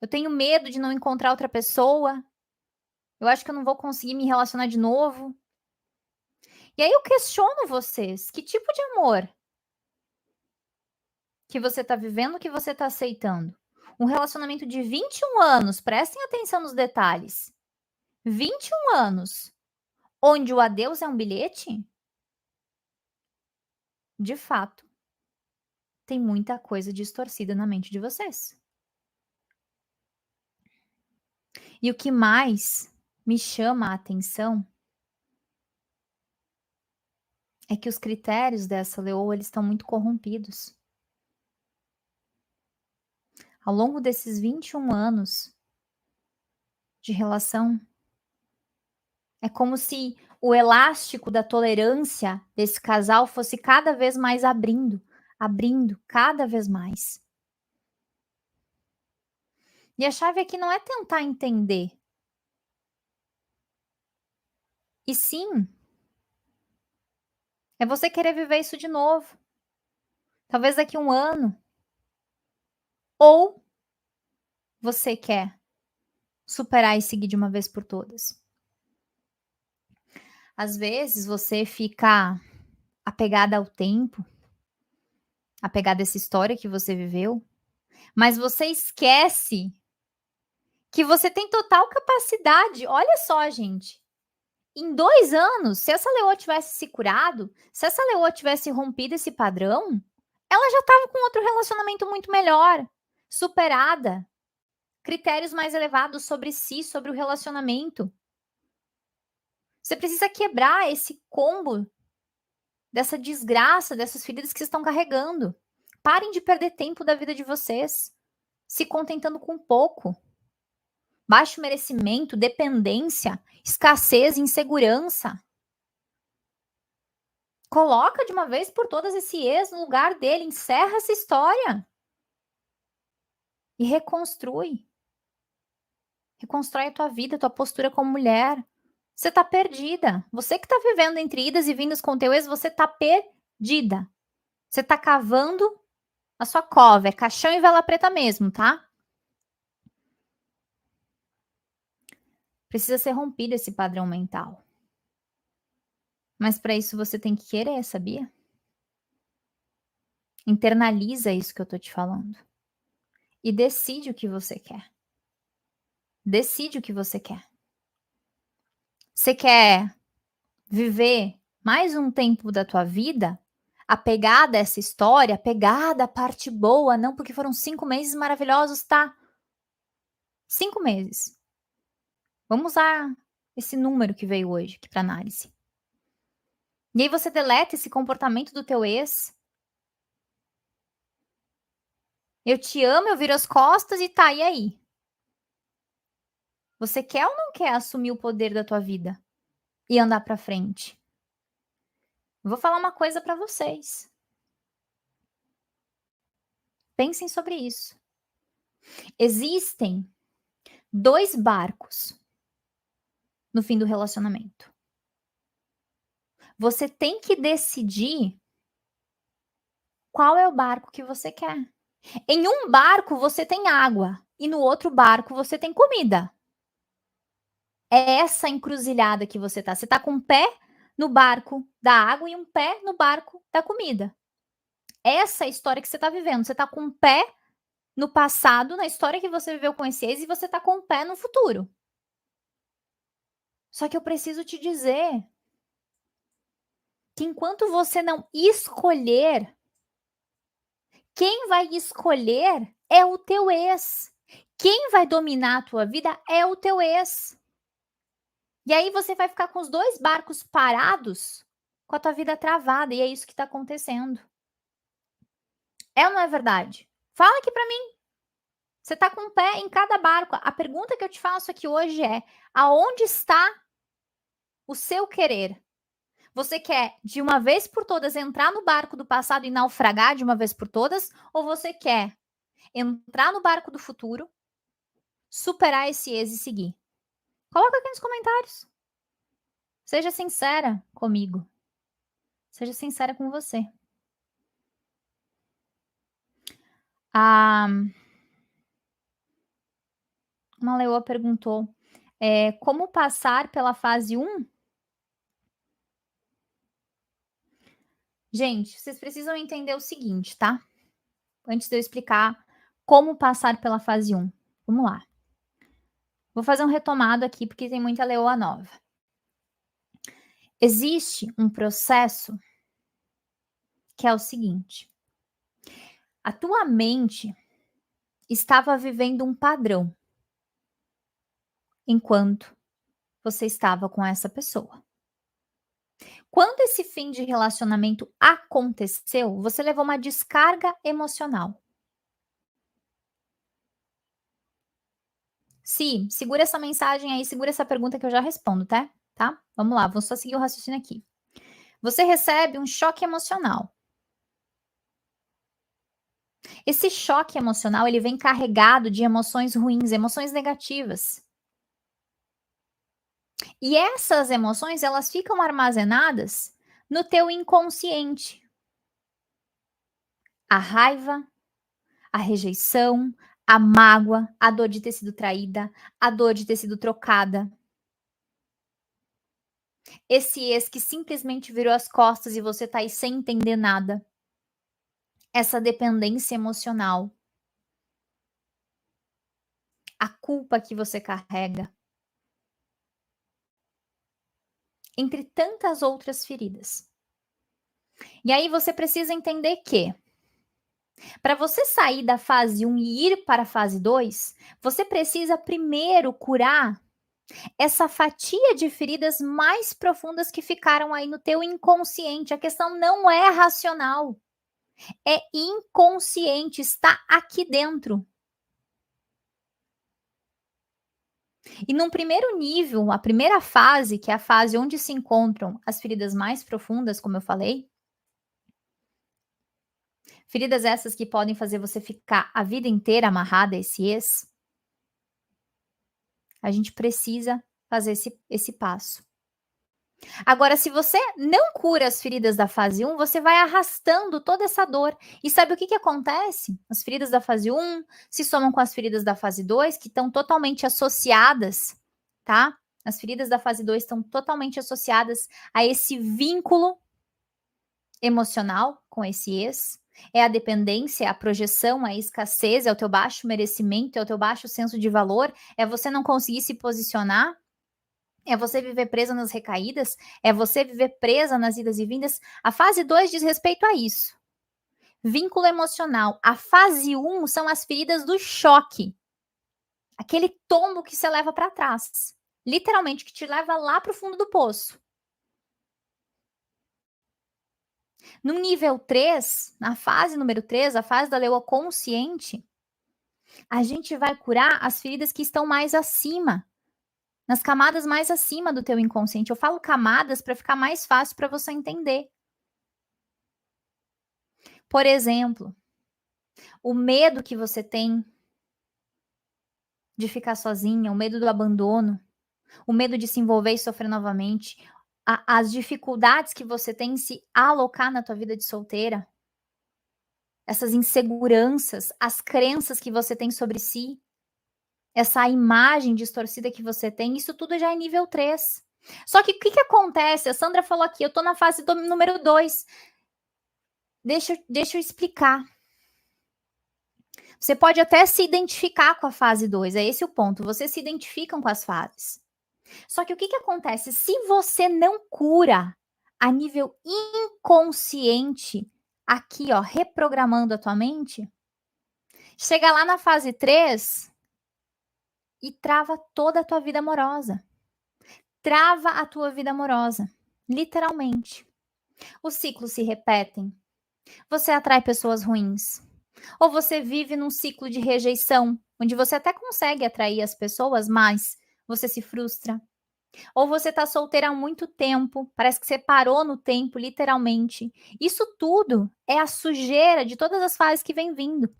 Eu tenho medo de não encontrar outra pessoa. Eu acho que eu não vou conseguir me relacionar de novo. E aí eu questiono vocês, que tipo de amor que você está vivendo, que você está aceitando? Um relacionamento de 21 anos, prestem atenção nos detalhes. 21 anos, onde o adeus é um bilhete? De fato, tem muita coisa distorcida na mente de vocês. E o que mais me chama a atenção é que os critérios dessa leoa, eles estão muito corrompidos. Ao longo desses 21 anos de relação, é como se o elástico da tolerância desse casal fosse cada vez mais abrindo, abrindo cada vez mais. E a chave aqui não é tentar entender, e sim é você querer viver isso de novo. Talvez daqui a 1 ano. Ou você quer superar e seguir de uma vez por todas. Às vezes você fica apegada ao tempo, apegada a essa história que você viveu, mas você esquece que você tem total capacidade. Olha só, gente, em 2 anos, se essa leoa tivesse se curado, se essa leoa tivesse rompido esse padrão, ela já estava com outro relacionamento muito melhor, superada, critérios mais elevados sobre si, sobre o relacionamento. Você precisa quebrar esse combo dessa desgraça, dessas feridas que vocês estão carregando. Parem de perder tempo da vida de vocês, se contentando com pouco. Baixo merecimento, dependência, escassez, insegurança. Coloca de uma vez por todas esse ex no lugar dele, encerra essa história. E reconstrui. Reconstrói a tua vida, a tua postura como mulher. Você tá perdida. Você que tá vivendo entre idas e vindas com o teu ex, você tá perdida. Você tá cavando a sua cova. É caixão e vela preta mesmo, tá? Precisa ser rompido esse padrão mental. Mas para isso você tem que querer, sabia? Internaliza isso que eu tô te falando. E decide o que você quer. Decide o que você quer. Você quer viver mais um tempo da tua vida apegada a essa história, apegada à parte boa, não porque foram 5 meses maravilhosos, tá? 5 meses. Vamos usar esse número que veio hoje aqui para análise. E aí você deleta esse comportamento do teu ex. Eu te amo, eu viro as costas e tá, e aí? Você quer ou não quer assumir o poder da tua vida e andar para frente? Eu vou falar uma coisa para vocês. Pensem sobre isso. Existem 2 barcos no fim do relacionamento. Você tem que decidir qual é o barco que você quer. Em um barco você tem água e no outro barco você tem comida. É essa encruzilhada que você tá. Você tá com um pé no barco da água e um pé no barco da comida. Essa é a história que você tá vivendo. Você tá com um pé no passado, na história que você viveu com esse ex, e você tá com um pé no futuro. Só que eu preciso te dizer que enquanto você não escolher, quem vai escolher é o teu ex. Quem vai dominar a tua vida é o teu ex. E aí você vai ficar com os 2 barcos parados, com a tua vida travada, e é isso que tá acontecendo. É ou não é verdade? Fala aqui pra mim. Você tá com um pé em cada barco. A pergunta que eu te faço aqui hoje é: aonde está o seu querer? Você quer, de uma vez por todas, entrar no barco do passado e naufragar de uma vez por todas? Ou você quer entrar no barco do futuro, superar esse ex e seguir? Coloca aqui nos comentários. Seja sincera comigo. Seja sincera com você. Uma leoa perguntou, como passar pela fase 1? Gente, vocês precisam entender o seguinte, tá? Antes de eu explicar como passar pela fase 1. Vamos lá. Vou fazer um retomado aqui, porque tem muita leoa nova. Existe um processo que é o seguinte: a tua mente estava vivendo um padrão enquanto você estava com essa pessoa. Quando esse fim de relacionamento aconteceu, você levou uma descarga emocional. Si, segura essa mensagem aí, segura essa pergunta que eu já respondo, tá? Vamos lá, vou só seguir o raciocínio aqui. Você recebe um choque emocional. Esse choque emocional, ele vem carregado de emoções ruins, emoções negativas. E essas emoções, elas ficam armazenadas no teu inconsciente. A raiva, a rejeição, a mágoa, a dor de ter sido traída, a dor de ter sido trocada. Esse ex que simplesmente virou as costas e você tá aí sem entender nada. Essa dependência emocional. A culpa que você carrega. Entre tantas outras feridas. E aí você precisa entender que, para você sair da fase 1 e ir para a fase 2, você precisa primeiro curar essa fatia de feridas mais profundas que ficaram aí no teu inconsciente. A questão não é racional, é inconsciente, está aqui dentro. E num primeiro nível, a primeira fase, que é a fase onde se encontram as feridas mais profundas, como eu falei, feridas essas que podem fazer você ficar a vida inteira amarrada a esse ex, a gente precisa fazer esse passo. Agora, se você não cura as feridas da fase 1, você vai arrastando toda essa dor. E sabe o que acontece? As feridas da fase 1 se somam com as feridas da fase 2, que estão totalmente associadas, tá? As feridas da fase 2 estão totalmente associadas a esse vínculo emocional com esse ex. É a dependência, a projeção, a escassez, é o teu baixo merecimento, é o teu baixo senso de valor, é você não conseguir se posicionar. É você viver presa nas recaídas, é você viver presa nas idas e vindas. A fase 2 diz respeito a isso. Vínculo emocional. A fase 1 são as feridas do choque. Aquele tombo que você leva para trás. Literalmente, que te leva lá para o fundo do poço. No nível 3, na fase número 3, a fase da leoa consciente, a gente vai curar as feridas que estão mais acima. Nas camadas mais acima do teu inconsciente. Eu falo camadas para ficar mais fácil para você entender. Por exemplo, o medo que você tem de ficar sozinha, o medo do abandono, o medo de se envolver e sofrer novamente, as dificuldades que você tem em se alocar na tua vida de solteira, essas inseguranças, as crenças que você tem sobre si, essa imagem distorcida que você tem, isso tudo já é nível 3. Só que o que acontece? A Sandra falou aqui, eu tô na fase número 2. Deixa eu explicar. Você pode até se identificar com a fase 2, é esse o ponto. Vocês se identificam com as fases. Só que o que acontece? Se você não cura a nível inconsciente, aqui, ó, reprogramando a tua mente, chega lá na fase 3 e trava toda a tua vida amorosa. Trava a tua vida amorosa, literalmente. Os ciclos se repetem. Você atrai pessoas ruins. Ou você vive num ciclo de rejeição, onde você até consegue atrair as pessoas, mas você se frustra. Ou você tá solteira há muito tempo, parece que você parou no tempo, literalmente. Isso tudo é a sujeira de todas as fases que vem vindo.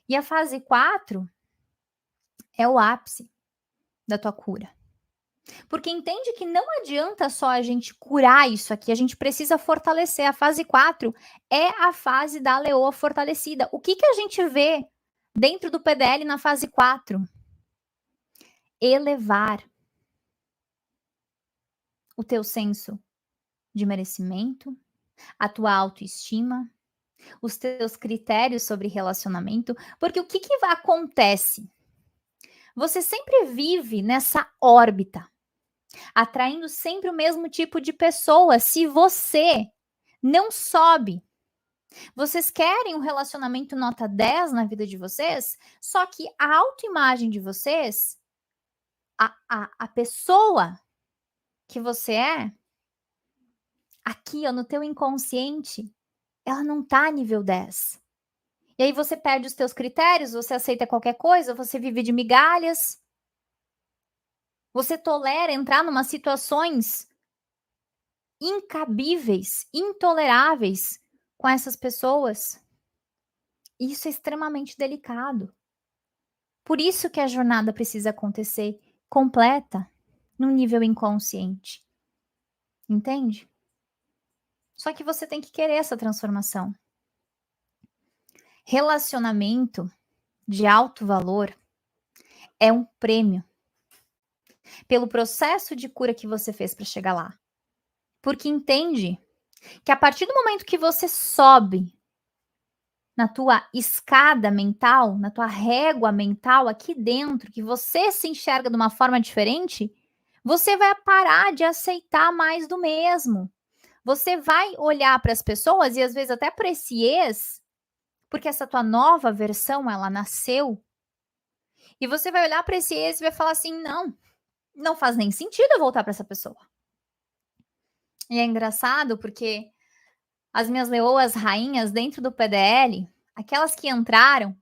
E a fase 4 é o ápice da tua cura. Porque entende que não adianta só a gente curar isso aqui, a gente precisa fortalecer. A fase 4 é a fase da leoa fortalecida. O que a gente vê dentro do PDL na fase 4? Elevar o teu senso de merecimento, a tua autoestima, os teus critérios sobre relacionamento, porque o que acontece? Você sempre vive nessa órbita, atraindo sempre o mesmo tipo de pessoa. Se você não sobe, vocês querem um relacionamento nota 10 na vida de vocês, só que a autoimagem de vocês, a pessoa que você é, aqui ó, no teu inconsciente, ela não tá nível 10. E aí você perde os teus critérios, você aceita qualquer coisa, você vive de migalhas. Você tolera entrar numa situações incabíveis, intoleráveis com essas pessoas. Isso é extremamente delicado. Por isso que a jornada precisa acontecer completa, no nível inconsciente. Entende? Só que você tem que querer essa transformação. Relacionamento de alto valor é um prêmio pelo processo de cura que você fez para chegar lá. Porque entende que a partir do momento que você sobe na tua escada mental, na tua régua mental aqui dentro, que você se enxerga de uma forma diferente, você vai parar de aceitar mais do mesmo. Você vai olhar para as pessoas e às vezes até para esse ex, porque essa tua nova versão, ela nasceu, e você vai olhar para esse ex e vai falar assim: "Não, não faz nem sentido eu voltar para essa pessoa". E é engraçado porque as minhas leoas rainhas dentro do PDL, aquelas que entraram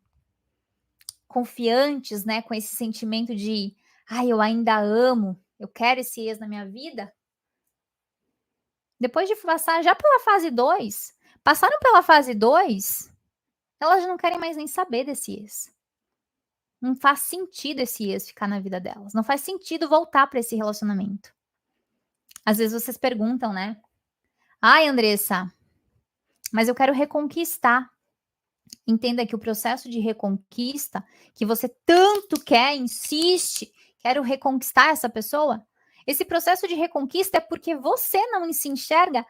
confiantes, né, com esse sentimento de: "Ai, eu ainda amo, eu quero esse ex na minha vida", depois de passar já pela fase 2, passaram pela fase 2, elas já não querem mais nem saber desse ex. Não faz sentido esse ex ficar na vida delas, não faz sentido voltar para esse relacionamento. Às vezes vocês perguntam, né: "Ai, Andressa, mas eu quero reconquistar". Entenda que o processo de reconquista, que você tanto quer, insiste, quero reconquistar essa pessoa, esse processo de reconquista é porque você não se enxerga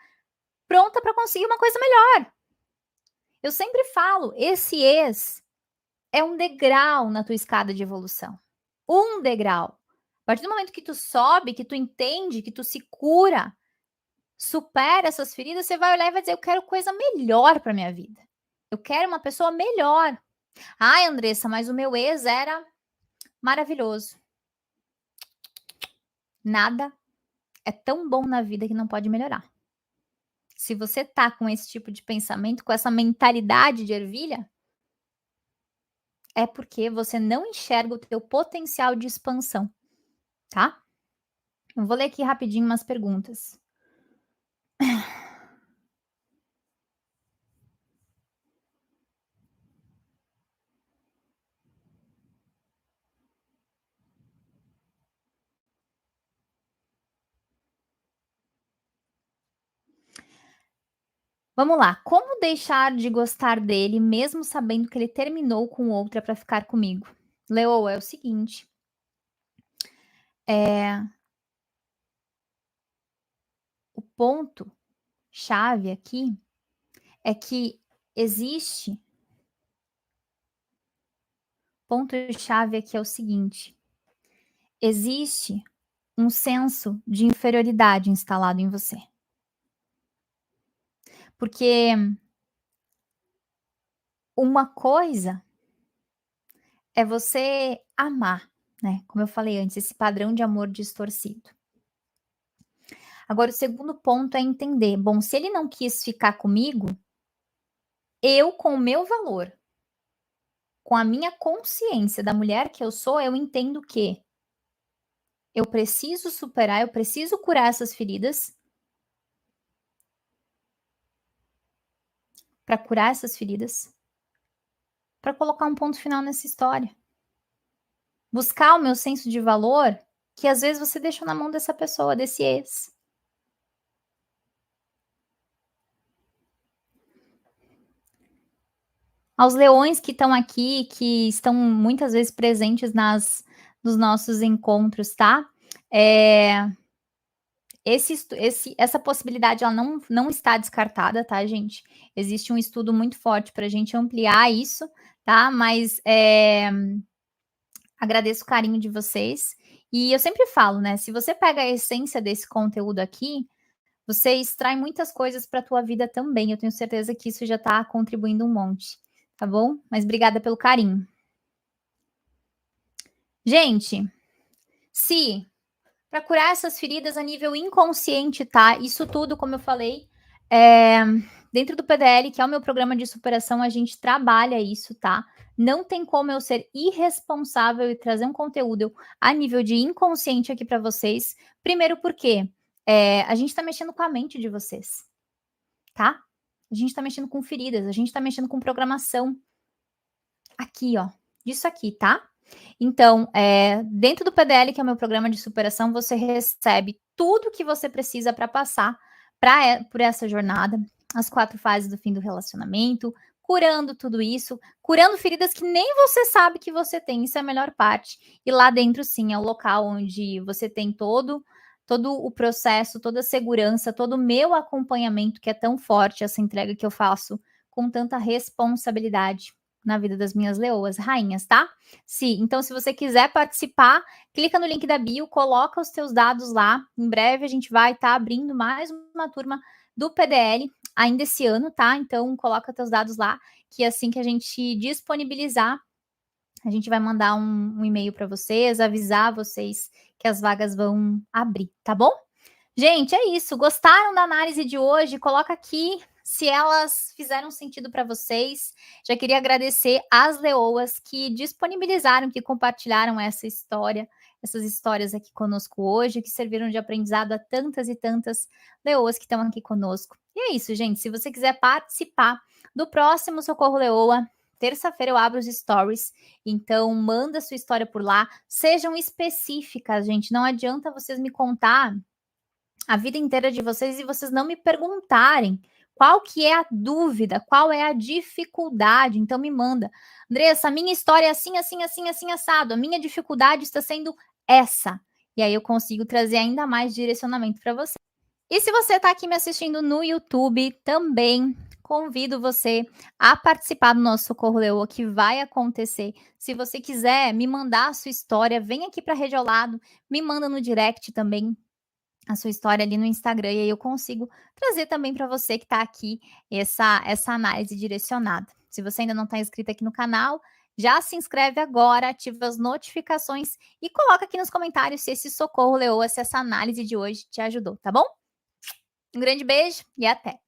pronta para conseguir uma coisa melhor. Eu sempre falo, esse ex é um degrau na tua escada de evolução. Um degrau. A partir do momento que tu sobe, que tu entende, que tu se cura, supera essas feridas, você vai olhar e vai dizer: "Eu quero coisa melhor para minha vida. Eu quero uma pessoa melhor". "Ai, Andressa, mas o meu ex era maravilhoso". Nada é tão bom na vida que não pode melhorar. Se você tá com esse tipo de pensamento, com essa mentalidade de ervilha, é porque você não enxerga o teu potencial de expansão, tá? Eu vou ler aqui rapidinho umas perguntas. Vamos lá. Como deixar de gostar dele mesmo sabendo que ele terminou com outra para ficar comigo? Leoa, é o seguinte, o ponto chave aqui é que existe ponto chave aqui é o seguinte: existe um senso de inferioridade instalado em você. Porque uma coisa é você amar, né? Como eu falei antes, esse padrão de amor distorcido. Agora, o segundo ponto é entender: bom, se ele não quis ficar comigo, eu, com o meu valor, com a minha consciência da mulher que eu sou, eu entendo que eu preciso superar, eu preciso curar essas feridas. Para curar essas feridas, para colocar um ponto final nessa história. Buscar o meu senso de valor, que às vezes você deixa na mão dessa pessoa, desse ex. Aos leões que estão aqui, que estão muitas vezes presentes nos nossos encontros, tá? Essa possibilidade ela não está descartada, tá, gente? Existe um estudo muito forte para a gente ampliar isso, tá? Mas agradeço o carinho de vocês. E eu sempre falo, né? Se você pega a essência desse conteúdo aqui, você extrai muitas coisas para a tua vida também. Eu tenho certeza que isso já está contribuindo um monte, tá bom? Mas obrigada pelo carinho. Gente, se para curar essas feridas a nível inconsciente, tá? Isso tudo, como eu falei, dentro do PDL, que é o meu programa de superação, a gente trabalha isso, tá? Não tem como eu ser irresponsável e trazer um conteúdo a nível de inconsciente aqui para vocês. Primeiro porque a gente tá mexendo com a mente de vocês, tá? A gente tá mexendo com feridas, a gente tá mexendo com programação. aqui, ó, disso aqui, tá? Então, dentro do PDL, que é o meu programa de superação, você recebe tudo que você precisa para passar por essa jornada, as 4 fases do fim do relacionamento, curando tudo isso, curando feridas que nem você sabe que você tem, isso é a melhor parte. E lá dentro, sim, é o local onde você tem todo o processo, toda a segurança, todo o meu acompanhamento, que é tão forte, essa entrega que eu faço com tanta responsabilidade na vida das minhas leoas, rainhas, tá? Sim, então se você quiser participar, clica no link da bio, coloca os teus dados lá. Em breve a gente vai estar abrindo mais uma turma do PDL ainda esse ano, tá? Então coloca teus dados lá, que assim que a gente disponibilizar, a gente vai mandar um e-mail para vocês, avisar vocês que as vagas vão abrir, tá bom? Gente, é isso. Gostaram da análise de hoje? Coloca aqui se elas fizeram sentido para vocês. Já queria agradecer às leoas que disponibilizaram, que compartilharam essas histórias aqui conosco hoje, que serviram de aprendizado a tantas e tantas leoas que estão aqui conosco. E é isso, gente. Se você quiser participar do próximo Socorro Leoa, terça-feira eu abro os stories, então manda sua história por lá. Sejam específicas, gente. Não adianta vocês me contar a vida inteira de vocês e vocês não me perguntarem qual que é a dúvida, qual é a dificuldade. Então me manda. Andressa, a minha história é assim, assim, assim, assim, assado. A minha dificuldade está sendo essa. E aí eu consigo trazer ainda mais direcionamento para você. E se você está aqui me assistindo no YouTube, também convido você a participar do nosso Socorro Leoa, que vai acontecer. Se você quiser me mandar a sua história, vem aqui para a Rede ao Lado, me manda no direct também a sua história ali no Instagram, e aí eu consigo trazer também para você que está aqui essa análise direcionada. Se você ainda não está inscrito aqui no canal, já se inscreve agora, ativa as notificações e coloca aqui nos comentários se esse Socorro Leoa, se essa análise de hoje te ajudou, tá bom? Um grande beijo e até!